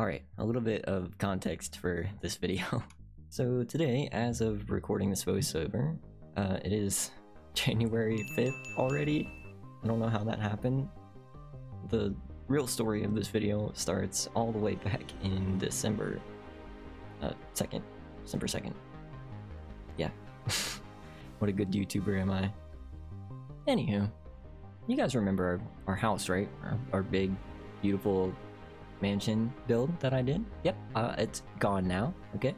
Alright, a little bit of context for this video. So today, as of recording this voiceover, it is January 5th already. I don't know how that happened. The real story of this video starts all the way back in December 2nd. December 2nd. Yeah. What a good YouTuber am I. Anywho, you guys remember our house, right? Our big, beautiful mansion build that I did? Yep, it's gone now, okay?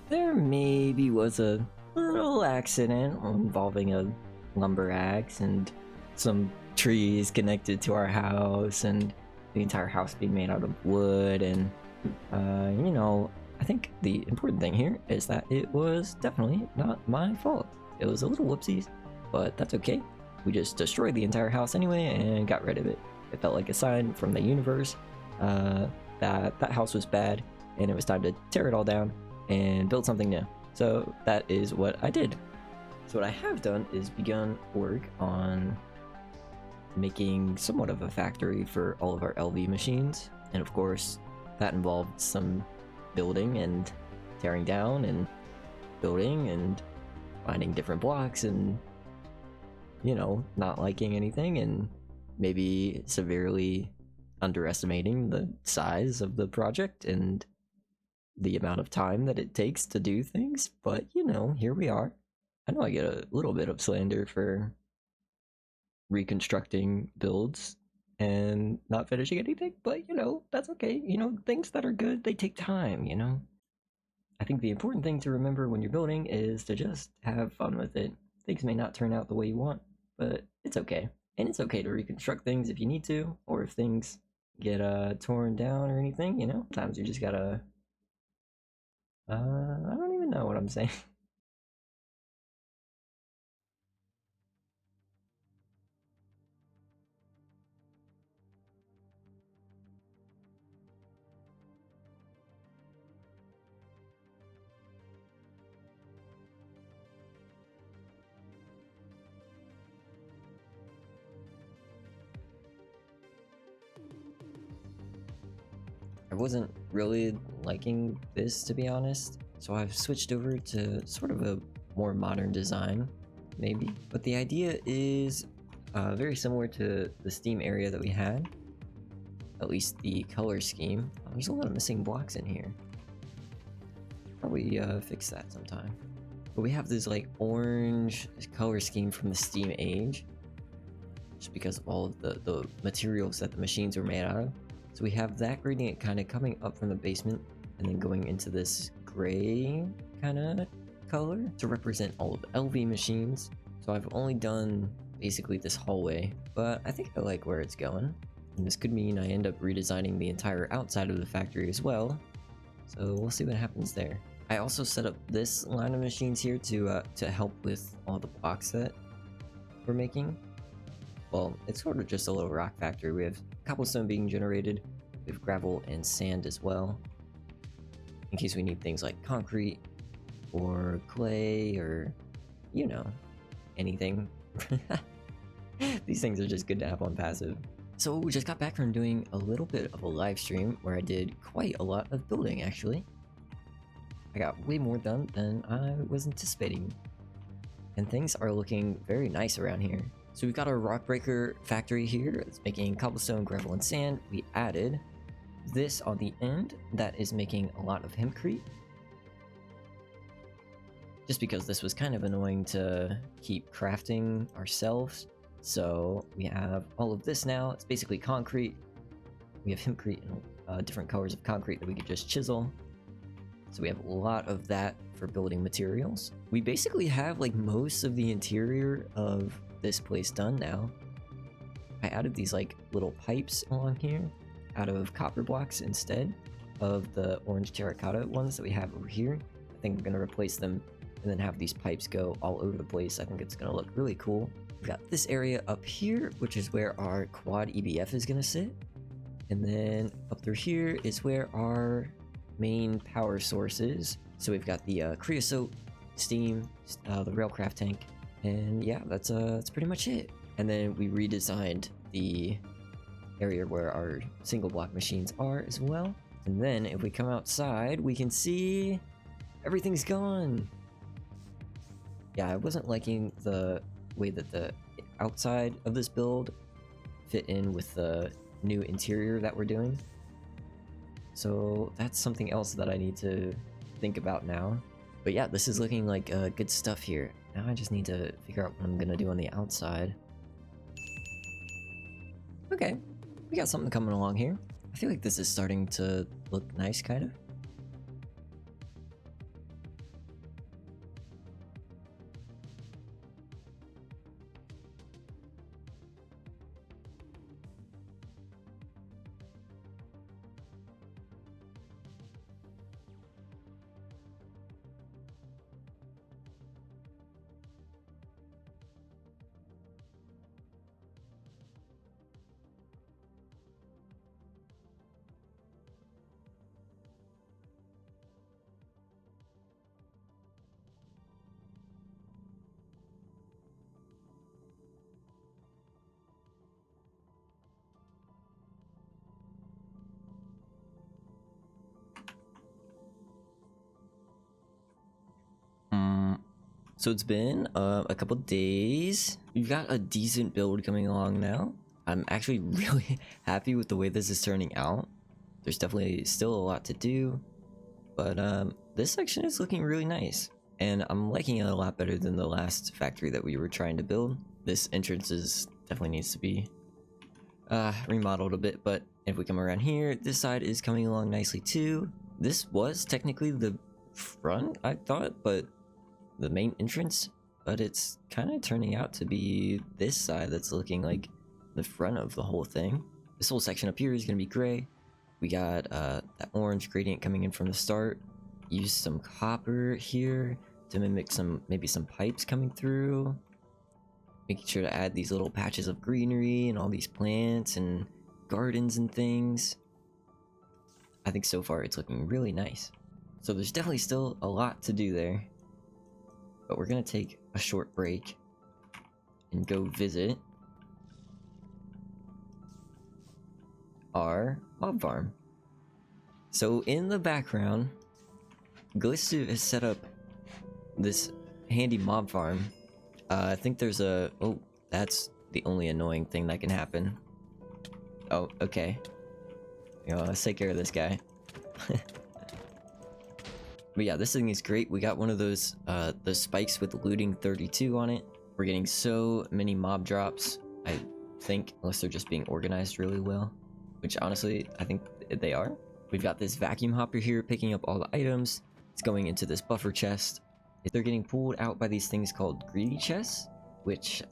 There maybe was a little accident involving a lumber axe and some trees connected to our house and the entire house being made out of wood and, you know, I think the important thing here is that it was definitely not my fault. It was a little whoopsies, but that's okay. We just destroyed the entire house anyway and got rid of it. It felt like a sign from the universe that house was bad and it was time to tear it all down and build something new. So that is what I did. So what I have done is begun work on making somewhat of a factory for all of our LV machines, and of course that involved some building and tearing down and building and finding different blocks and, you know, not liking anything and maybe severely underestimating the size of the project and the amount of time that it takes to do things, but you know, here we are. I know I get a little bit of slander for reconstructing builds and not finishing anything, but you know, that's okay. You know, things that are good, they take time, you know? I think the important thing to remember when you're building is to just have fun with it. Things may not turn out the way you want, but it's okay. And it's okay to reconstruct things if you need to, or if things get torn down or anything, you know? Sometimes you just gotta I don't even know what I'm saying. I wasn't really liking this, to be honest, so I've switched over to sort of a more modern design, maybe. But the idea is very similar to the Steam area that we had, at least the color scheme. There's a lot of missing blocks in here. Probably fix that sometime. But we have this like orange color scheme from the Steam age, just because of all of the materials that the machines were made out of. So we have that gradient kind of coming up from the basement and then going into this gray kind of color to represent all of the LV machines. So I've only done basically this hallway, but I think I like where it's going. And this could mean I end up redesigning the entire outside of the factory as well. So we'll see what happens there. I also set up this line of machines here to help with all the blocks that we're making. Well, it's sort of just a little rock factory. We have cobblestone being generated, we have gravel and sand as well, in case we need things like concrete or clay or, you know, anything. These things are just good to have on passive. So we just got back from doing a little bit of a live stream where I did quite a lot of building actually. I got way more done than I was anticipating, and things are looking very nice around here. So we've got our rock breaker factory here. It's making cobblestone, gravel, and sand. We added this on the end that is making a lot of hempcrete, just because this was kind of annoying to keep crafting ourselves. So we have all of this now. It's basically concrete. We have hempcrete and different colors of concrete that we could just chisel. So we have a lot of that for building materials. We basically have like most of the interior of this place done now. I added these like little pipes along here out of copper blocks instead of the orange terracotta ones that we have over here. I think I'm gonna replace them and then have these pipes go all over the place. I think it's gonna look really cool. We've got this area up here, which is where our quad EBF is gonna sit. And then up through here is where our main power source is. So we've got the creosote, steam, the railcraft tank, and yeah, that's pretty much it. And then we redesigned the area where our single block machines are as well. And then if we come outside, we can see everything's gone. Yeah, I wasn't liking the way that the outside of this build fit in with the new interior that we're doing. So that's something else that I need to think about now. But yeah, this is looking like good stuff here. Now I just need to figure out what I'm gonna do on the outside. Okay, we got something coming along here. I feel like this is starting to look nice, kind of. So it's been a couple days. We've got a decent build coming along now. I'm actually really happy with the way this is turning out. There's definitely still a lot to do, but this section is looking really nice. And I'm liking it a lot better than the last factory that we were trying to build. This entrance definitely needs to be remodeled a bit, but if we come around here, this side is coming along nicely too. This was technically the front, I thought, but the main entrance, but it's kind of turning out to be this side that's looking like the front of the whole thing. This whole section up here is going to be gray. We got that orange gradient coming in from the start. Use some copper here to mimic maybe some pipes coming through. Making sure to add these little patches of greenery and all these plants and gardens and things. I think so far it's looking really nice. So there's definitely still a lot to do there. But we're gonna take a short break and go visit our mob farm. So in the background, Glistu has set up this handy mob farm. I think there's a... Oh, that's the only annoying thing that can happen. Oh, okay. You know, let's take care of this guy. But yeah, this thing is great. We got one of those spikes with looting 32 on it. We're getting so many mob drops, I think, unless they're just being organized really well. Which honestly, I think they are. We've got this vacuum hopper here picking up all the items. It's going into this buffer chest. They're getting pulled out by these things called greedy chests, which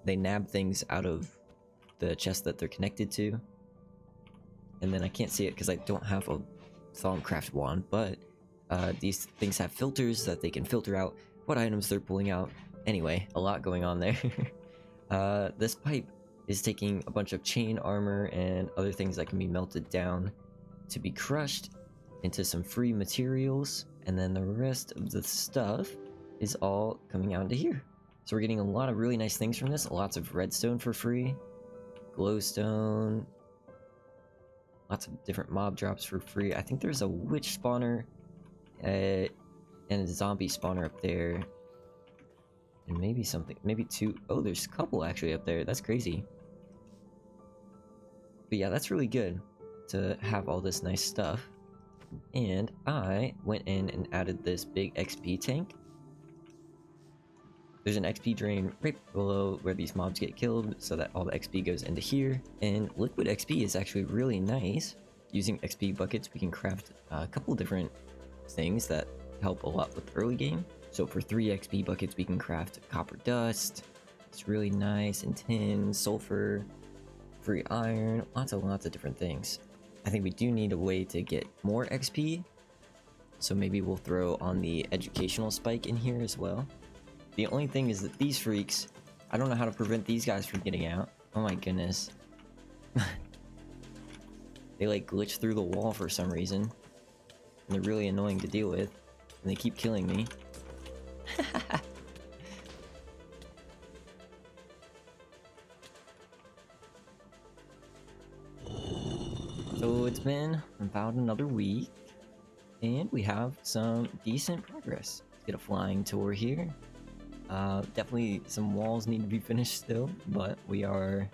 they nab things out of the chest that they're connected to. And then I can't see it because I don't have a Thaumcraft wand, but these things have filters that they can filter out what items they're pulling out. Anyway, a lot going on there. This pipe is taking a bunch of chain armor and other things that can be melted down to be crushed into some free materials, and then the rest of the stuff is all coming out into here. So we're getting a lot of really nice things from this. Lots of redstone for free, glowstone, lots of different mob drops for free. I think there's a witch spawner and a zombie spawner up there, and maybe two. Oh, there's a couple actually up there. That's crazy. But yeah, that's really good to have all this nice stuff. And I went in and added this big XP tank. There's an XP drain right below where these mobs get killed, so that all the XP goes into here. And liquid XP is actually really nice. Using XP buckets, we can craft a couple different things that help a lot with early game. So for 3 XP buckets, we can craft copper dust. It's really nice, and tin, sulfur, free iron, lots of different things. I think we do need a way to get more XP, so maybe we'll throw on the educational spike in here as well. The only thing is that these freaks, I don't know how to prevent these guys from getting out. Oh my goodness. They like glitch through the wall for some reason, and they're really annoying to deal with, and they keep killing me. So it's been about another week, and we have some decent progress. Let's get a flying tour here. Definitely some walls need to be finished still, but we are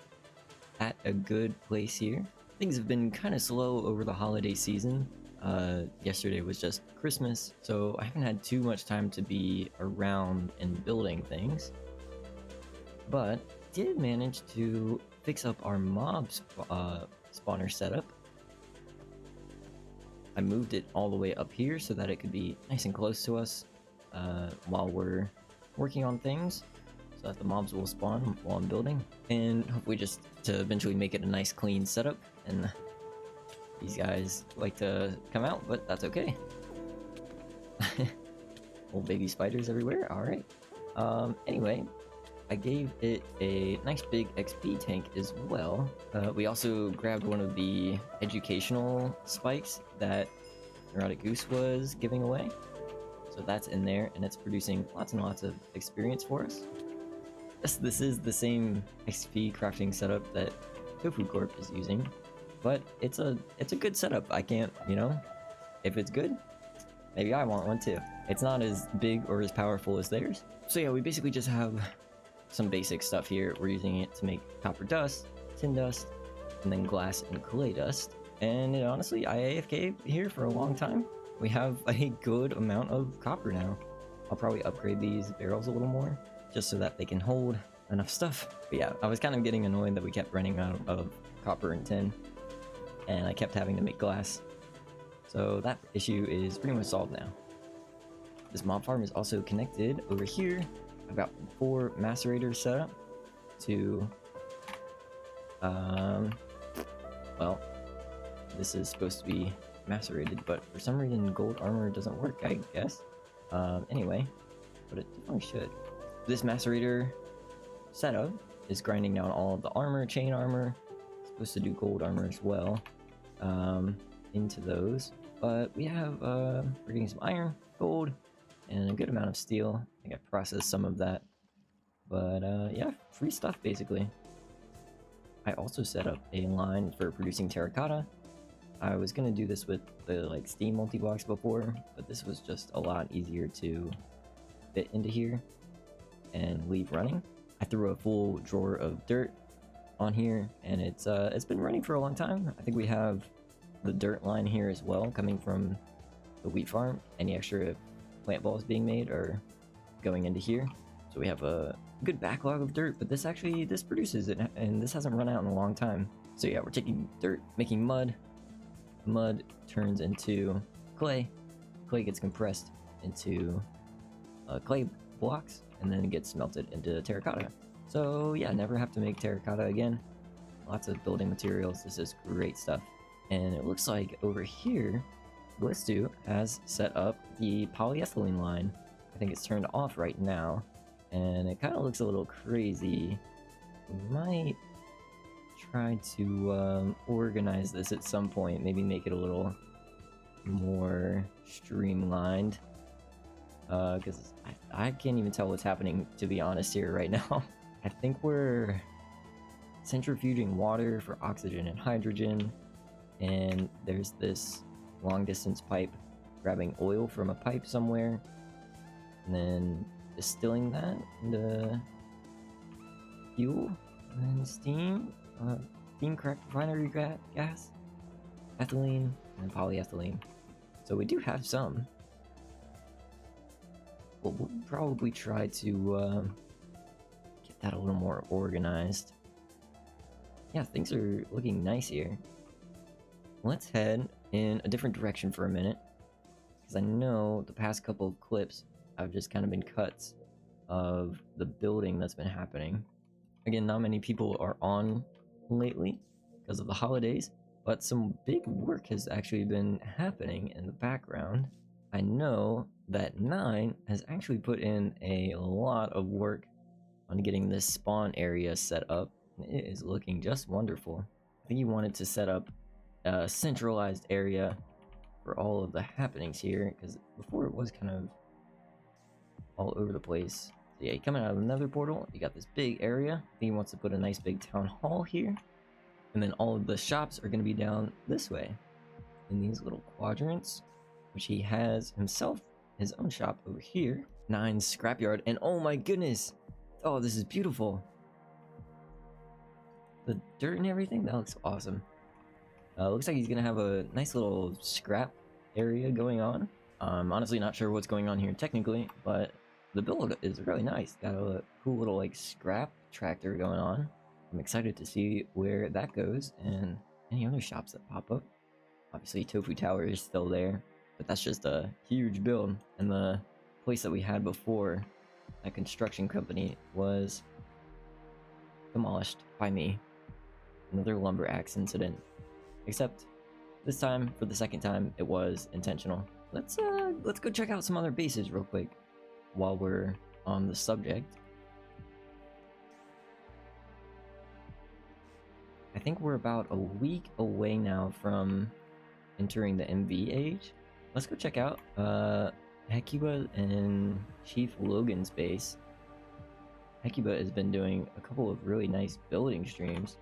at a good place here. Things have been kind of slow over the holiday season. Yesterday was just Christmas, so I haven't had too much time to be around and building things. But did manage to fix up our spawner setup. I moved it all the way up here so that it could be nice and close to us while we're working on things, so that the mobs will spawn while I'm building, and hopefully just to eventually make it a nice clean setup. And these guys like to come out, but that's okay. Old baby spiders everywhere. All right. Anyway, I gave it a nice big XP tank as well. We also grabbed one of the educational spikes that Neurotic Goose was giving away. So that's in there, and it's producing lots and lots of experience for us. This is the same XP crafting setup that Tofu Corp is using, but it's a good setup. I can't, you know, if it's good, maybe I want one too. It's not as big or as powerful as theirs. So yeah, we basically just have some basic stuff here. We're using it to make copper dust, tin dust, and then glass and clay dust. And honestly, I AFK here for a long time. We have a good amount of copper now. I'll probably upgrade these barrels a little more, just so that they can hold enough stuff. But yeah, I was kind of getting annoyed that we kept running out of copper and tin, and I kept having to make glass. So that issue is pretty much solved now. This mob farm is also connected over here. I've got 4 macerators set up to, well, this is supposed to be macerated, but for some reason gold armor doesn't work, I guess. Anyway, but it definitely should. This macerator setup is grinding down all of the armor, chain armor. It's supposed to do gold armor as well, into those. But we have, we're getting some iron, gold, and a good amount of steel. I think I processed some of that. But yeah, free stuff basically. I also set up a line for producing terracotta. I was gonna do this with the like Steam multi-blocks before, but this was just a lot easier to fit into here and leave running. I threw a full drawer of dirt on here, and it's been running for a long time. I think we have the dirt line here as well, coming from the wheat farm. Any extra plant balls being made are going into here, so we have a good backlog of dirt. But this produces it, and this hasn't run out in a long time. So yeah, we're taking dirt, making mud. Mud turns into clay. Clay gets compressed into clay blocks, and then it gets smelted into terracotta. So yeah, never have to make terracotta again. Lots of building materials. This is great stuff. And it looks like over here, Blistu has set up the polyethylene line. I think it's turned off right now, and it kind of looks a little crazy. We might try to organize this at some point, maybe make it a little more streamlined, because I can't even tell what's happening, to be honest, here right now. I think we're centrifuging water for oxygen and hydrogen, and there's this long distance pipe grabbing oil from a pipe somewhere, and then distilling that into fuel, and then steam, steam cracked refinery gas, ethylene, and polyethylene. So we do have some. Well, we'll probably try to get that a little more organized. Yeah, things are looking nice here. Let's head in a different direction for a minute, because I know the past couple of clips have just kind of been cuts of the building that's been happening. Again, not many people are on lately because of the holidays, but some big work has actually been happening in the background. I know that 9 has actually put in a lot of work on getting this spawn area set up. It is looking just wonderful. I think he wanted to set up a centralized area for all of the happenings here, because before it was kind of all over the place. So yeah, coming out of another portal, you got this big area. I think he wants to put a nice big town hall here. And then all of the shops are going to be down this way in these little quadrants, which he has himself his own shop over here. 9 scrapyard, and oh my goodness, oh, this is beautiful. The dirt and everything, that looks awesome. Looks like he's gonna have a nice little scrap area going on. I'm honestly not sure what's going on here technically, but the build is really nice. Got a cool little like scrap tractor going on. I'm excited to see where that goes and any other shops that pop up. Obviously Tofu Tower is still there, but that's just a huge build. And the place that we had before, that construction company, was demolished by me. Another lumber axe incident. Except this time, for the second time, it was intentional. Let's go check out some other bases real quick while we're on the subject. I think we're about a week away now from entering the MV age. Let's go check out Hecuba and Chief Logan's base. Hecuba has been doing a couple of really nice building streams.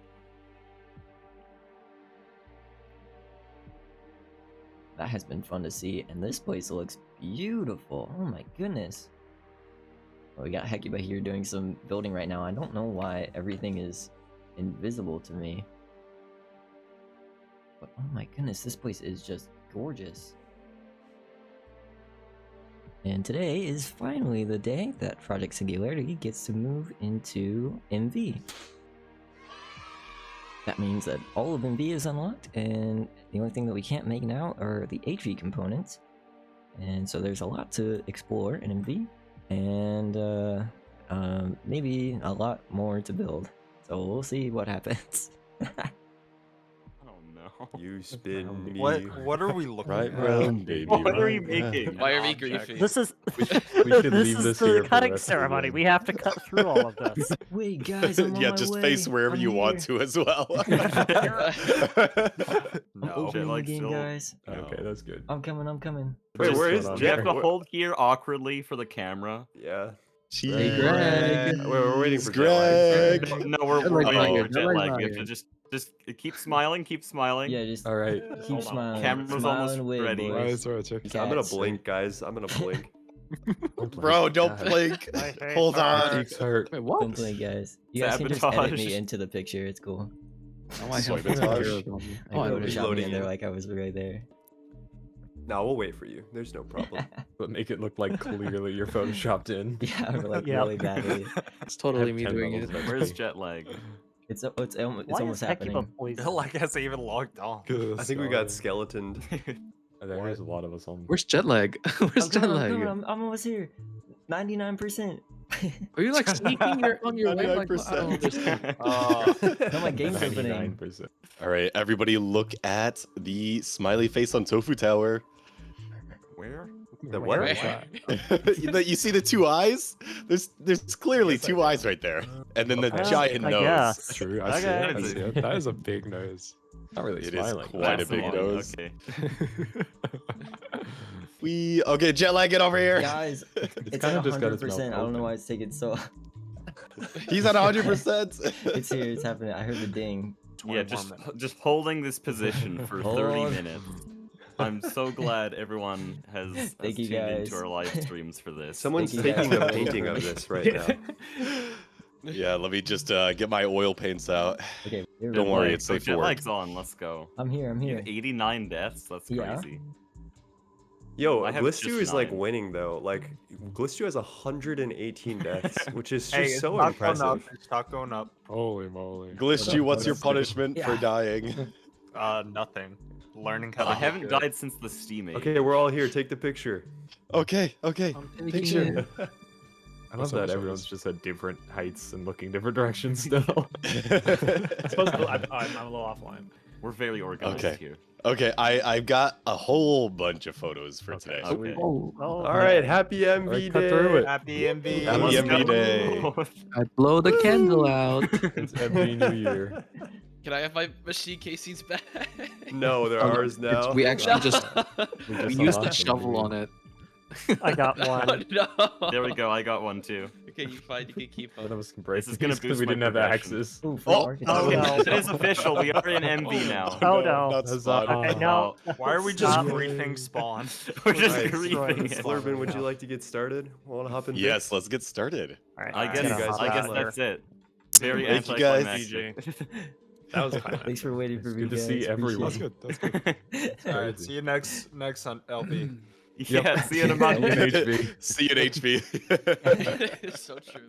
That has been fun to see, and this place looks beautiful. Oh my goodness. Well, we got Hecuba here doing some building right now. I don't know why everything is invisible to me. But oh my goodness, this place is just gorgeous. And today is finally the day that Project Singularity gets to move into MV. That means that all of MV is unlocked, and the only thing that we can't make now are the HV components. And so there's a lot to explore in MV, and maybe a lot more to build. So we'll see what happens. You spin me. What are we looking Right at? round, baby. What are you right making? Why are we griefing? This is We should this leave is this the here for cutting rest of the ceremony. game. We have to cut through all of this. Wait, guys, I'm on Yeah, my just way. face wherever I'm you want here. to as well. I'm No. opening the Jetlagg game, still- guys. Okay, that's good. I'm coming. Wait, where is Do you Jack? have to hold here awkwardly for the camera? Yeah. Hey, Greg. Wait, we're waiting for Greg. Jetlagg. No, we're Jetlagg waiting not for here, Jetlagg Jetlagg. not You have here. to just keep smiling, keep smiling. Yeah, just All right. keep Hold on. smiling. Camera's Smile almost and wave, ready. boys. Alright, sorry. I'm gonna Cats. blink, guys. I'm gonna blink. Bro, don't blink. Hold on. Cheeks hurt. Wait, what? Don't play, guys. You guys can just edit Sabotage. me into the picture. It's cool. Oh, I have Sabotage. zero problem. I Oh, I Photoshop me reloading in there it. like I was right there. No, we'll wait for you. There's no problem. But make it look like clearly you're photoshopped in. Yeah, like Yep. really badly. It's totally Have me 10 doing levels it. of Where's XP. Jetlag? It's Why almost is Hecuba happening. poisoned? Like hasn't even logged on. I think we got skeletoned. There's a lot of us on. Where's Jetlagg? Where's I'm coming, Jetlagg? I'm almost here. 99%. Are you like sneaking on your way? Like, I don't understand. No, my game's opening. 99%. All right, everybody look at the smiley face on Tofu Tower. Where? The what? Where? You see the 2 eyes? There's clearly 2 eyes right there. And then the Okay. giant I nose. guess. True. I see it. I Okay. see it. That is a big nose. Not really It is smiling. quite a That's the big one, nose. Okay. Okay, Jetlagg, get over here. Guys, it's kind at of just got its 100%. mouth I don't know open. why it's taking so. He's at 100%. It's here. It's happening. I heard the ding. Yeah, just holding this position for 30 Hold. minutes. I'm so glad everyone has Thank you, tuned guys. into our live streams for this. Someone's Thank you taking guys a for painting of waiting. this right now. Yeah, let me just get my oil paints out. Okay, here we Don't go. worry, it's safe for work. Jetlagg's on. Let's go. I'm here. You have 89 deaths. That's Yeah. crazy. Yo, I have Glistu just is like 9. winning though. Like Glistu has 118 deaths, which is just Hey, so it's not going up. impressive. It's not going up. Holy moly. Glitch, what's your punishment for Yeah. dying? Nothing. Learning how to I be haven't good. died since the Steam Age. Okay, we're all here. Take the picture. Okay. Picture. I love that everyone's just at different heights and looking different directions still. I'm a little offline. We're very organized Okay. here. Okay, I've got a whole bunch of photos for today. Okay. Oh, Oh, All right, happy MV Alright, cut through day. it. Happy MV. Happy Let's MV go. day. I blow the candle out. It's MV New Year. Can I have my machine casings back? No, they're Oh, ours now. We actually just We we just used the unlocked them, shovel dude. on it. I got Oh, one. no. There we go. I got one too. okay. You fine. You can keep None up. of us can break This is gonna these 'cause boost we my didn't have progression. axes. Ooh, for Oh, architect. oh, no. It is official. We are in MV now. Oh, no. That's Huzzah. fun. Okay, no. Why are we just Stop. griefing spawn? We're just Nice. griefing it. Slurpin, would you like to get started? Want to hop in? Yes, let's get started. All right, I I'm guess gonna you guys hop I out guess of that's here. it. Very Thank you, guys. anticlimactic. That was kind of Thanks for waiting for me, Good to guys. see everyone. Appreciate That's good. All right, Crazy. see you next on LP. Yeah, see you in a month. In HV. See you in HV. It's so true.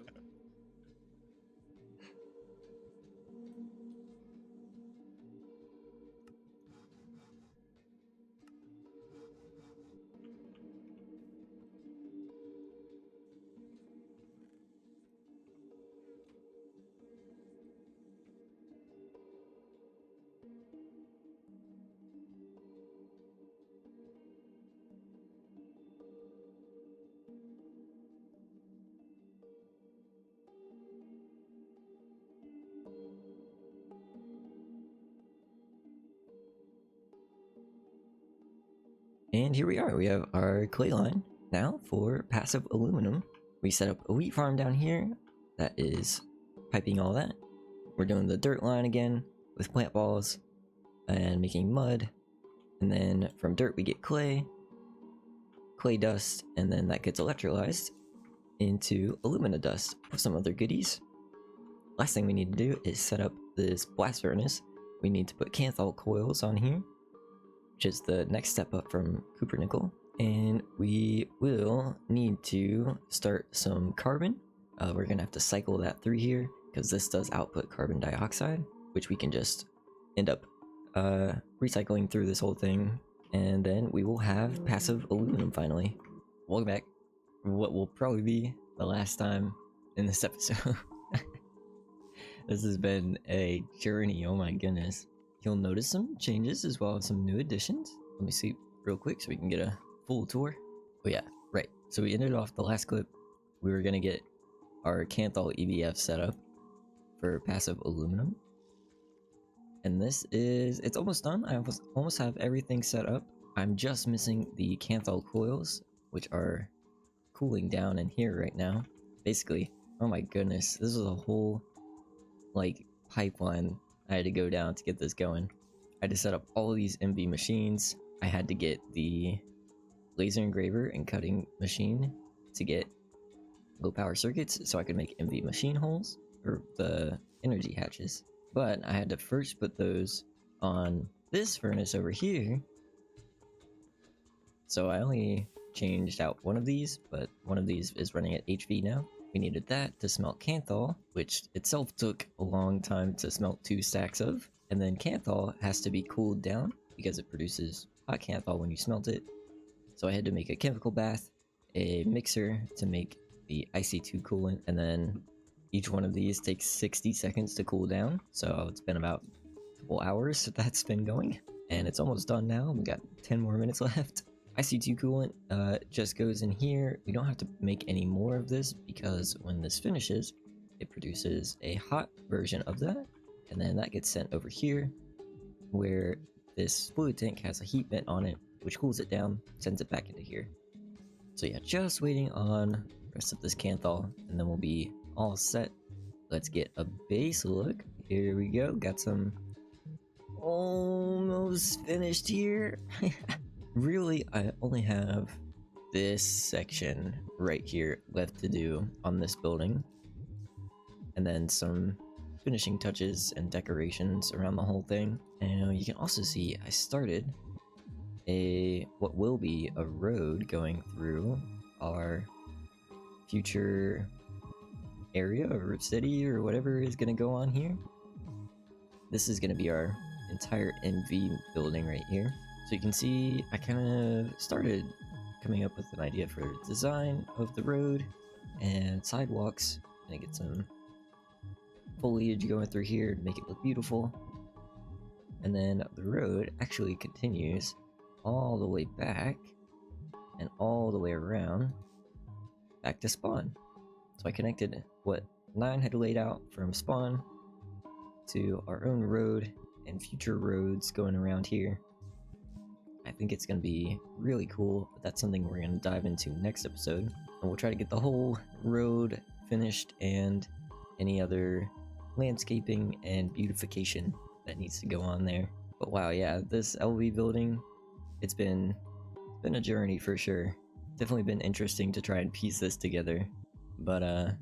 And here we are. We have our clay line. Now for passive aluminum, we set up a wheat farm down here that is piping all that. We're doing the dirt line again with plant balls and making mud. And then from dirt we get clay dust, and then that gets electrolyzed into alumina dust with some other goodies. Last thing we need to do is set up this blast furnace. We need to put canthal coils on here, which is the next step up from copper nickel. And we will need to start some carbon. We're gonna have to cycle that through here because this does output carbon dioxide, which we can just end up recycling through this whole thing. And then we will have passive aluminum finally. Welcome back. What will probably be the last time in this episode. This has been a journey, oh my goodness. You'll notice some changes as well as some new additions. Let me see real quick so we can get a full tour. Oh yeah, right. So we ended off the last clip. We were gonna get our Canthal EBF set up for passive aluminum. And this is, it's almost done. I almost have everything set up. I'm just missing the Canthal coils, which are cooling down in here right now. Basically, oh my goodness, this is a whole like pipeline I had to go down to get this going. I had to set up all of these MV machines. I had to get the laser engraver and cutting machine to get low power circuits so I could make MV machine holes for the energy hatches. But I had to first put those on this furnace over here. So I only changed out one of these, but one of these is running at HV now. We needed that to smelt Canthal, which itself took a long time to smelt 2 stacks of. And then Canthal has to be cooled down because it produces hot Canthal when you smelt it. So I had to make a chemical bath, a mixer to make the IC2 coolant, and then each one of these takes 60 seconds to cool down. So it's been about a couple hours that's been going. And it's almost done now. We got 10 more minutes left. IC2 coolant just goes in here. We don't have to make any more of this because when this finishes, it produces a hot version of that. And then that gets sent over here where this fluid tank has a heat vent on it, which cools it down, sends it back into here. So yeah, just waiting on the rest of this Canthal and then we'll be all set. Let's get a base look. Here we go. Got some almost finished here. Really, I only have this section right here left to do on this building. And then some finishing touches and decorations around the whole thing. And you can also see I started what will be a road going through our future area or city or whatever is going to go on here. This is going to be our entire MV building right here. So you can see I kind of started coming up with an idea for design of the road and sidewalks. Gonna get some foliage going through here to make it look beautiful. And then the road actually continues all the way back and all the way around back to spawn. So I connected what 9 had laid out from spawn to our own road and future roads going around here. I think it's going to be really cool, but that's something we're going to dive into next episode. And we'll try to get the whole road finished and any other landscaping and beautification that needs to go on there. But wow, yeah, this LV building, it's been a journey for sure. Definitely been interesting to try and piece this together. But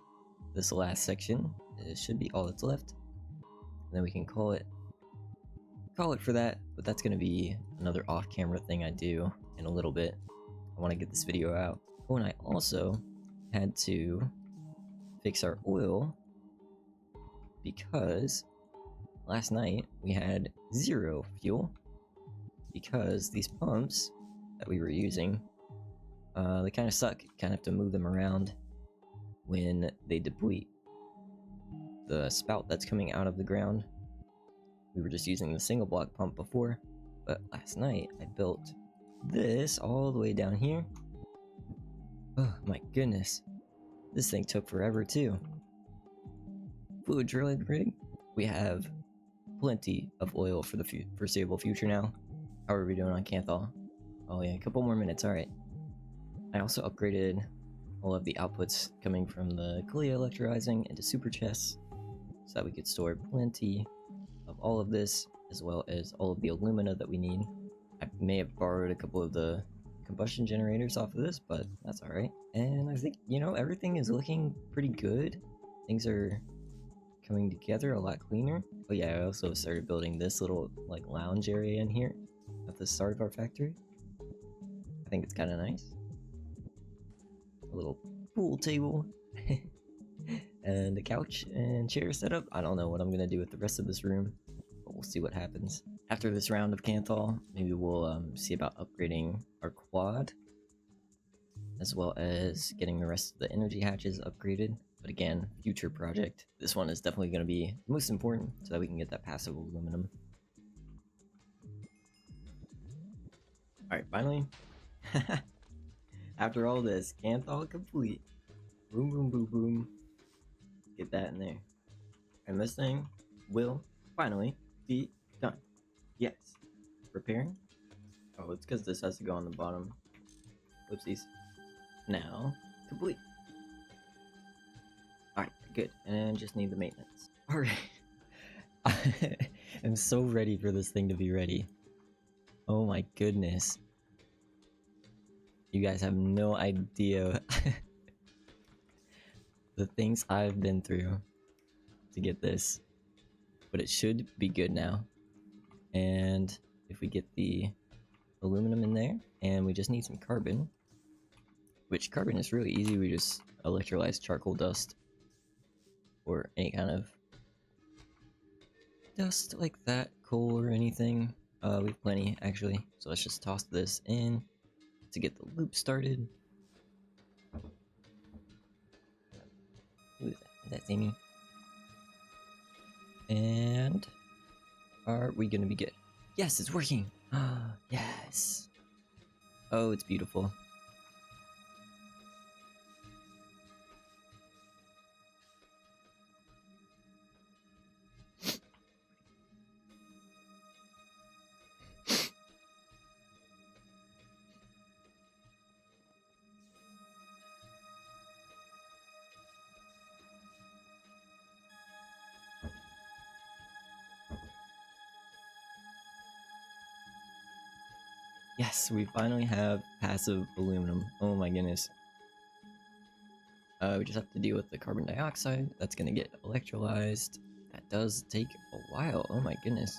this last section, it should be all that's left. And then we can call it for that, but that's gonna be another off-camera thing I do in a little bit. I want to get this video out. Oh, and I also had to fix our oil because last night we had 0 fuel because these pumps that we were using, they kind of suck. You kind of have to move them around when they deplete. The spout that's coming out of the ground, we were just using the single block pump before, but last night I built this all the way down here. Oh my goodness, this thing took forever too. Fluid drilling rig, we have plenty of oil for the foreseeable future now. How are we doing on Canthal? Oh yeah, a couple more minutes, alright. I also upgraded all of the outputs coming from the Kalia electrolyzing into super chests so that we could store plenty of all of this, as well as all of the alumina that we need. I may have borrowed a couple of the combustion generators off of this, but that's alright. And I think, you know, everything is looking pretty good. Things are coming together a lot cleaner. Oh yeah, I also started building this little like lounge area in here at the start of our factory. I think it's kind of nice. A little pool table and a couch and chair setup. I don't know what I'm gonna do with the rest of this room, but we'll see what happens. After this round of Canthal, maybe we'll see about upgrading our quad, as well as getting the rest of the energy hatches upgraded. But again, future project. This one is definitely going to be most important so that we can get that passive aluminum. Alright, finally. After all this, Canthal complete. Boom, boom, boom, boom. Get that in there. And this thing will finally be done. Yes. Repairing? Oh, it's because this has to go on the bottom. Whoopsies. Now, complete. Alright, good. And just need the maintenance. Alright. I'm so ready for this thing to be ready. Oh my goodness. You guys have no idea the things I've been through to get this. But it should be good now. And if we get the aluminum in there, and we just need some carbon, which carbon is really easy, we just electrolyze charcoal dust or any kind of dust like that, coal or anything. We have plenty actually, so let's just toss this in to get the loop started. Who is that? Is that Sammy? And are we gonna be good? Yes, it's working! Yes! Oh, it's beautiful. Yes, we finally have passive aluminum. Oh my goodness. We just have to deal with the carbon dioxide. That's gonna get electrolyzed. That does take a while. Oh my goodness.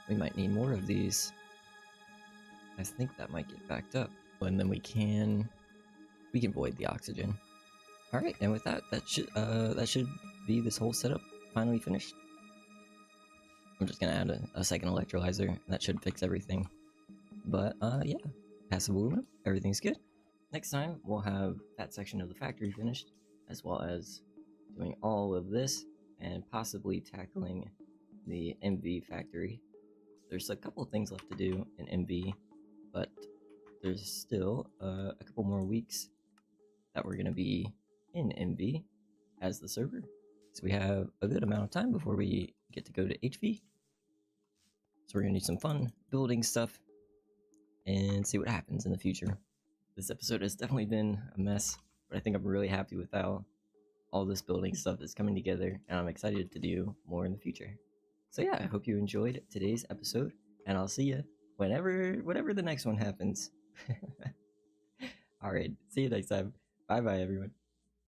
We might need more of these. I think that might get backed up. And then we can void the oxygen. Alright, and with that, that should be this whole setup finally finished. I'm just gonna add a second electrolyzer, and that should fix everything. But yeah, passive aluminum, everything's good. Next time we'll have that section of the factory finished, as well as doing all of this and possibly tackling the MV factory. There's a couple of things left to do in MV, but there's still a couple more weeks that we're gonna be in MV as the server. So we have a good amount of time before we get to go to HV. So we're gonna do some fun building stuff and see what happens in the future. This episode has definitely been a mess, but I think I'm really happy with how all this building stuff is coming together, and I'm excited to do more in the future. So yeah, I hope you enjoyed today's episode, and I'll see you whenever the next one happens. Alright, see you next time. Bye bye, everyone.